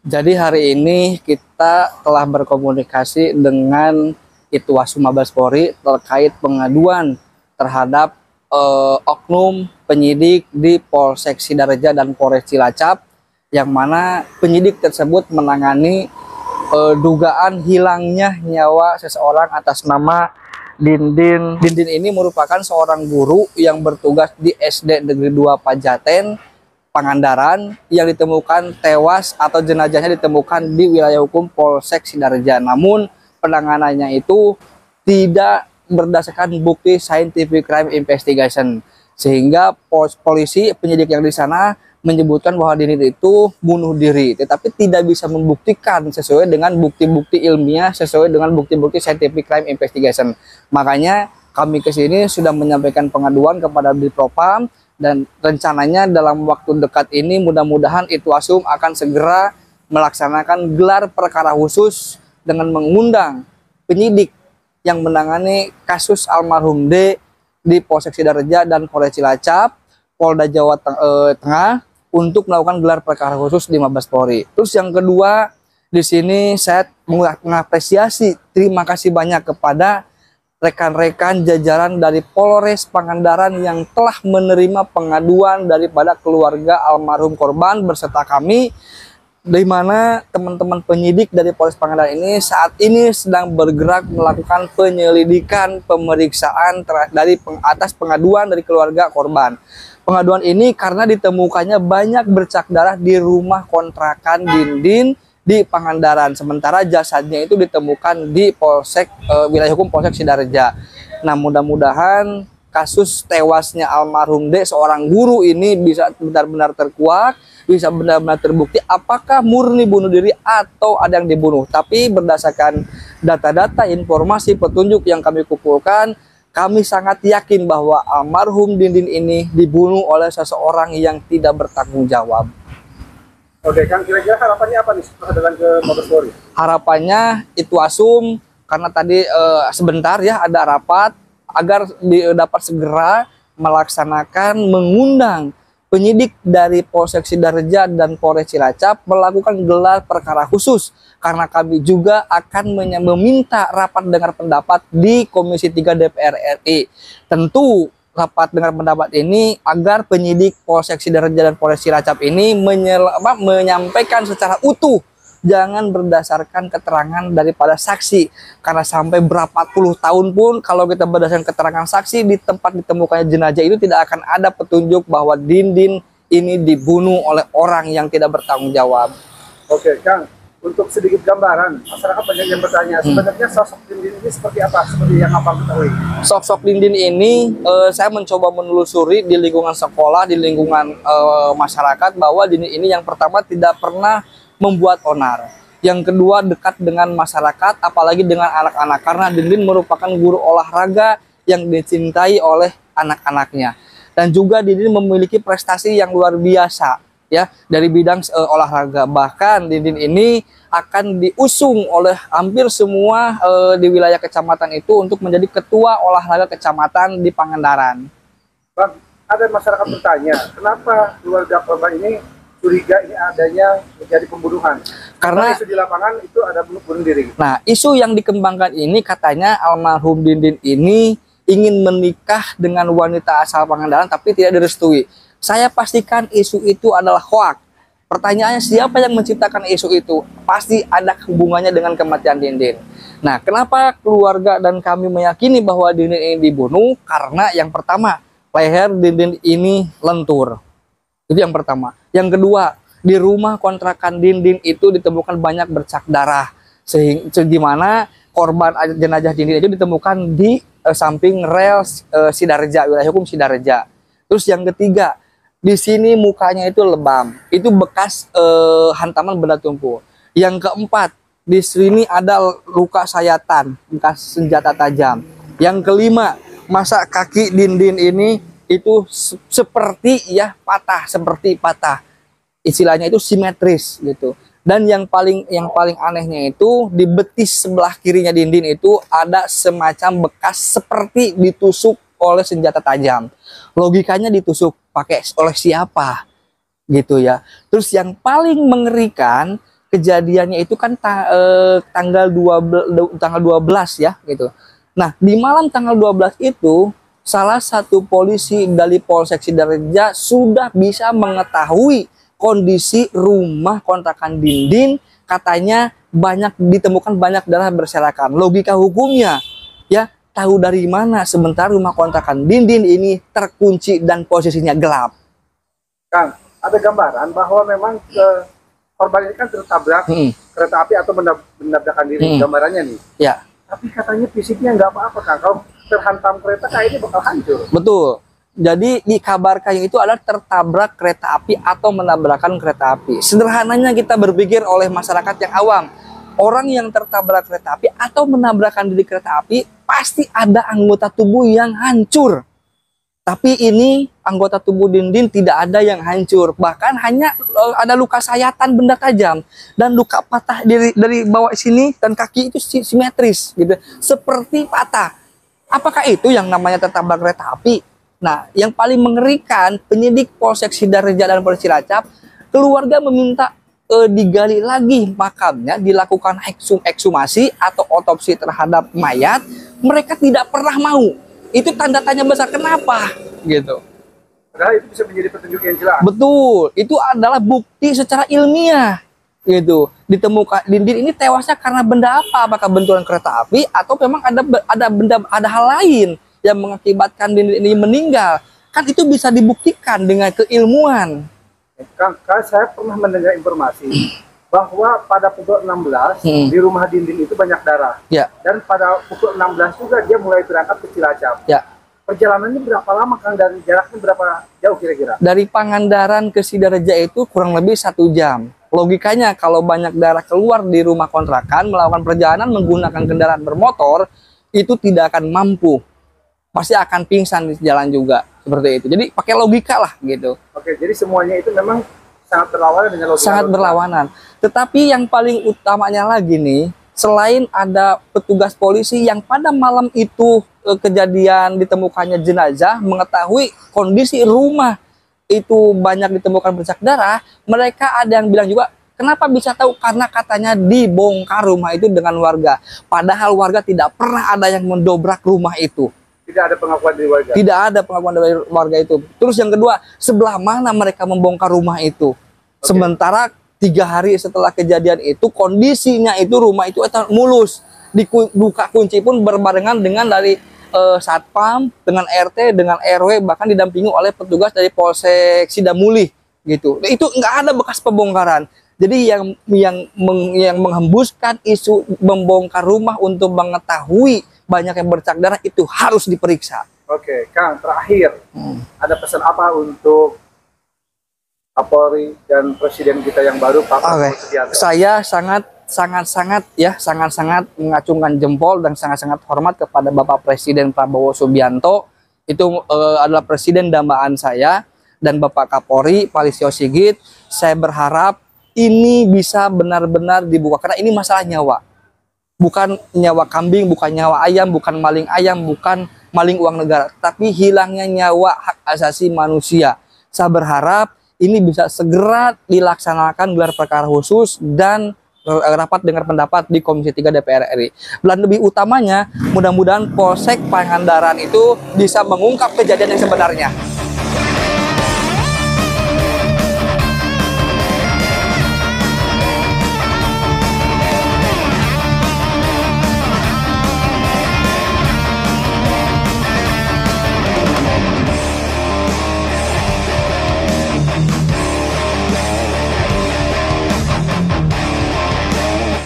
Jadi hari ini kita telah berkomunikasi dengan Itwasum Mabes Polri terkait pengaduan terhadap oknum penyidik di Polsek Sidareja dan Polres Cilacap, yang mana penyidik tersebut menangani dugaan hilangnya nyawa seseorang atas nama Dindin. Dindin ini merupakan seorang guru yang bertugas di SD Negeri 2 Pajaten, Pangandaran, yang ditemukan tewas atau jenazahnya ditemukan di wilayah hukum Polsek Sidareja. Namun penanganannya itu tidak berdasarkan bukti scientific crime investigation, sehingga polisi penyidik yang di sana menyebutkan bahwa Dindin itu bunuh diri, tetapi tidak bisa membuktikan sesuai dengan bukti-bukti ilmiah, sesuai dengan bukti-bukti scientific crime investigation. Makanya kami ke sini sudah menyampaikan pengaduan kepada Ditpropam, dan rencananya dalam waktu dekat ini mudah-mudahan Itwasum akan segera melaksanakan gelar perkara khusus dengan mengundang penyidik yang menangani kasus almarhum D di Polsek Sidareja dan Polres Cilacap, Polda Jawa Tengah, untuk melakukan gelar perkara khusus di Mabes Polri. Terus yang kedua, di sini saya mengapresiasi, terima kasih banyak kepada rekan-rekan jajaran dari Polres Pangandaran yang telah menerima pengaduan daripada keluarga almarhum korban beserta kami, di mana teman-teman penyidik dari Polres Pangandaran ini saat ini sedang bergerak melakukan penyelidikan pemeriksaan dari atas pengaduan dari keluarga korban. Pengaduan ini karena ditemukannya banyak bercak darah di rumah kontrakan Dindin di Pangandaran, sementara jasadnya itu ditemukan di Polsek wilayah hukum Polsek Sidareja. Nah, mudah-mudahan kasus tewasnya almarhum D, seorang guru ini, bisa benar-benar terkuak, bisa benar-benar terbukti apakah murni bunuh diri atau ada yang dibunuh. Tapi berdasarkan data-data, informasi, petunjuk yang kami kumpulkan, kami sangat yakin bahwa almarhum Dindin ini dibunuh oleh seseorang yang tidak bertanggung jawab. Oke, Kang, kira-kira harapannya apa nih setelah datang ke Mabes Polri? Harapannya Itwasum, karena tadi sebentar ya ada rapat, agar dapat segera melaksanakan mengundang penyidik dari Polsek Sidareja dan Polres Cilacap melakukan gelar perkara khusus, karena kami juga akan meminta rapat dengar pendapat di Komisi 3 DPR RI. Tentu rapat dengar pendapat ini agar penyidik Polsek Sidareja dan Polres Cilacap ini menyampaikan secara utuh, jangan berdasarkan keterangan daripada saksi, karena sampai berapa puluh tahun pun kalau kita berdasarkan keterangan saksi di tempat ditemukannya jenazah itu tidak akan ada petunjuk bahwa Dindin ini dibunuh oleh orang yang tidak bertanggung jawab. Oke, Kang, untuk sedikit gambaran, masyarakat banyak yang bertanya, sebenarnya sosok Dindin ini seperti apa, seperti yang Abang ketahui? Sosok Dindin ini saya mencoba menelusuri di lingkungan sekolah, di lingkungan masyarakat, bahwa Dindin ini yang pertama tidak pernah membuat onar. Yang kedua, dekat dengan masyarakat, apalagi dengan anak-anak, karena Dindin merupakan guru olahraga yang dicintai oleh anak-anaknya. Dan juga Dindin memiliki prestasi yang luar biasa ya dari bidang olahraga. Bahkan Dindin ini akan diusung oleh hampir semua di wilayah kecamatan itu untuk menjadi ketua olahraga kecamatan di Pangandaran. Bang, ada masyarakat bertanya, kenapa keluarga korban ini curiga ini adanya menjadi pembunuhan? Karena isu di lapangan itu ada bunuh diri. Nah, isu yang dikembangkan ini katanya almarhum Dindin ini ingin menikah dengan wanita asal Pangandaran tapi tidak direstui. Saya pastikan isu itu adalah hoak. Pertanyaannya, siapa yang menciptakan isu itu? Pasti ada hubungannya dengan kematian Dindin. Nah, kenapa keluarga dan kami meyakini bahwa Dindin ini dibunuh? Karena yang pertama, leher Dindin ini lentur. Itu yang pertama. Yang kedua, di rumah kontrakan Dindin itu ditemukan banyak bercak darah, sehingga di mana korban jenazah Dindin itu ditemukan di samping rel Sidareja, wilayah hukum Sidareja. Terus yang ketiga, di sini mukanya itu lebam, itu bekas hantaman benda tumpul. Yang keempat, di sini ada luka sayatan, bekas senjata tajam. Yang kelima, masa kaki Dindin ini itu seperti ya patah, seperti patah. Istilahnya itu simetris gitu. Dan yang paling anehnya itu di betis sebelah kirinya Dindin itu ada semacam bekas seperti ditusuk oleh senjata tajam. Logikanya ditusuk pakai oleh siapa gitu ya. Terus yang paling mengerikan, kejadiannya itu kan tanggal 12 ya gitu. Nah, di malam tanggal 12 itu salah satu polisi dari Polsek Sidareja sudah bisa mengetahui kondisi rumah kontrakan Dindin, katanya ditemukan banyak darah berserakan. Logika hukumnya ya, tahu dari mana sementara rumah kontrakan Dindin ini terkunci dan posisinya gelap. Kang, ada gambaran bahwa memang korban ini kan tertabrak kereta api atau menabrakkan diri, gambarannya nih. Ya. Tapi katanya fisiknya nggak apa-apa, Kang. Kalau terhantam kereta kayaknya bakal hancur. Betul. Jadi dikabarkan itu adalah tertabrak kereta api atau menabrakkan kereta api. Sederhananya kita berpikir oleh masyarakat yang awam, orang yang tertabrak kereta api atau menabrakkan diri kereta api pasti ada anggota tubuh yang hancur. Tapi ini anggota tubuh Dindin tidak ada yang hancur, bahkan hanya ada luka sayatan benda tajam dan luka patah dari bawah sini dan kaki itu simetris gitu, seperti patah. Apakah itu yang namanya tertabrak kereta api? Nah, yang paling mengerikan, penyidik Polsek Sidareja dan Polres Cilacap, keluarga meminta digali lagi makamnya, dilakukan ekshumasi atau otopsi terhadap mayat. Mereka tidak pernah mau. Itu tanda tanya besar, kenapa gitu. Padahal itu bisa menjadi petunjuk yang jelas. Betul, itu adalah bukti secara ilmiah gitu. Ditemukan Dindin ini tewasnya karena benda apa? Apakah benturan kereta api atau memang ada hal lain yang mengakibatkan Dindin ini meninggal? Kan itu bisa dibuktikan dengan keilmuan. Kang, saya pernah mendengar informasi bahwa pada pukul 16 di rumah Dindin itu banyak darah. Ya. Dan pada pukul 16 juga dia mulai berangkat ke Cilacap. Ya. Perjalanannya berapa lama, Kang, dan jaraknya berapa jauh kira-kira? Dari Pangandaran ke Sidareja itu kurang lebih 1 jam. Logikanya kalau banyak darah keluar di rumah kontrakan, melakukan perjalanan menggunakan kendaraan bermotor, itu tidak akan mampu. Pasti akan pingsan di jalan juga. Seperti itu. Jadi pakai logika lah gitu. Oke, jadi semuanya itu memang sangat berlawanan dengan logika. Sangat berlawanan. Tetapi yang paling utamanya lagi nih, selain ada petugas polisi yang pada malam itu kejadian ditemukannya jenazah, mengetahui kondisi rumah itu banyak ditemukan bercak darah, mereka ada yang bilang juga, kenapa bisa tahu? Karena katanya dibongkar rumah itu dengan warga. Padahal warga tidak pernah ada yang mendobrak rumah itu. Tidak ada pengakuan dari warga. Tidak ada pengakuan dari warga itu. Terus yang kedua, sebelah mana mereka membongkar rumah itu? Sementara 3 hari setelah kejadian itu, kondisinya itu rumah itu mulus. Dibuka kunci pun berbarengan dengan dari Satpam, dengan RT, dengan RW, bahkan didampingi oleh petugas dari Polsek Sidamulih gitu. Itu nggak ada bekas pembongkaran. Jadi yang menghembuskan isu membongkar rumah untuk mengetahui banyak yang bercak darah itu harus diperiksa. Oke, Kang, terakhir ada pesan apa untuk Kapolri dan Presiden kita yang baru, Pak Prabowo Subianto? Saya sangat-sangat mengacungkan jempol dan sangat-sangat hormat kepada Bapak Presiden Prabowo Subianto. Itu adalah presiden dambaan saya, dan Bapak Kapolri Pak Listio Sigit. Saya berharap ini bisa benar-benar dibuka, karena ini masalah nyawa. Bukan nyawa kambing, bukan nyawa ayam, bukan maling ayam, bukan maling uang negara, tapi hilangnya nyawa hak asasi manusia. Saya berharap ini bisa segera dilaksanakan gelar perkara khusus dan rapat dengar pendapat di Komisi 3 DPR RI. Dan lebih utamanya, mudah-mudahan Polsek Pangandaran itu bisa mengungkap kejadian yang sebenarnya.